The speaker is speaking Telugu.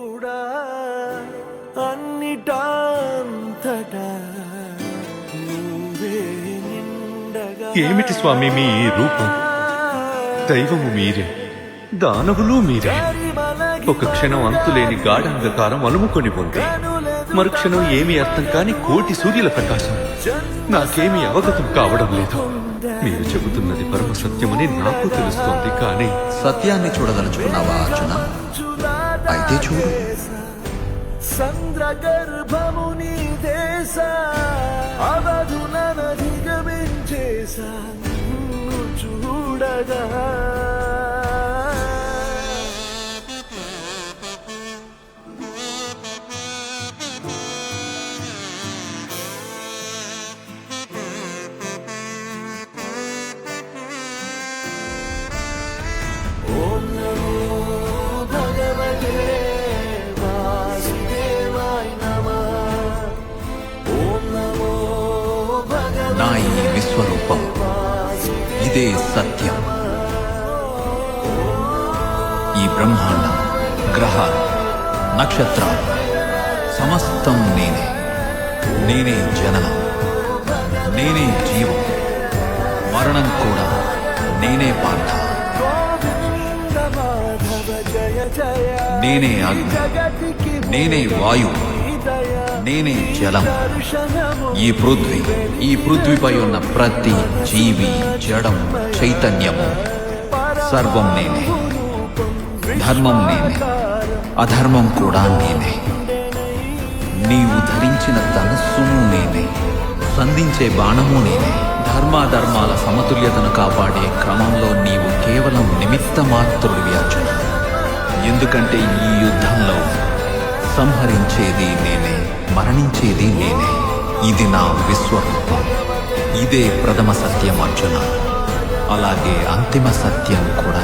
కూడా అన్నిటా అంతటా నువ్వే నిండగా. ఏమిటి స్వామి మీ ఈ రూపం? దైవము మీరే, దానవులు మీరే. ఒక క్షణం అంతులేని గాఢాంధకారం అలుముకొని ఉంది. మరుక్షణం ఏమీ అర్థం కాని కోటి సూర్యుల ప్రకాశం. నాకేమీ అవగతం కావడం లేదు. మీరు చెబుతున్నది పరమ సత్యమని నాకు తెలుస్తోంది, కానీ సత్యాన్ని చూడదలుచుకున్నావా అర్జున? అయితే చూడు. సంద్రగర్భముని దేశ అవధునధిగమించేసా నిన్ను చూడగా. ఓం నమో భగవతే వాసుదేవాయ నమః. ఓం నమో నా ఈ విశ్వరూపం ఇదే సత్యం. ఈ బ్రహ్మాండం, గ్రహాలు, నక్షత్రాలు సమస్తం నేనే. నేనే జననం, నేనే జీవం, మరణం కూడా నేనే పార్థ. నేనే అగ్ని, నేనే వాయువు, నేనే జలం. ఈ పృథ్వీపై ఉన్న ప్రతి జీవి, జడం, చైతన్యము సర్వం నేనే. ధర్మం నేనే, అధర్మం కూడా నేనే. నీవు ధరించిన ధనుస్సును నేనే, సంధించే బాణము నేనే. ధర్మాధర్మాల సమతుల్యతను కాపాడే క్రమంలో నీవు కేవలం నిమిత్త మాత్రుడివి అర్జున. ఎందుకంటే ఈ యుద్ధంలో సంహరించేది నేనే, మరణించేది నేనే. ఇది నా విశ్వరూపం. ఇదే ప్రథమ సత్యం అర్జున. అలాగే అంతిమ సత్యం కూడా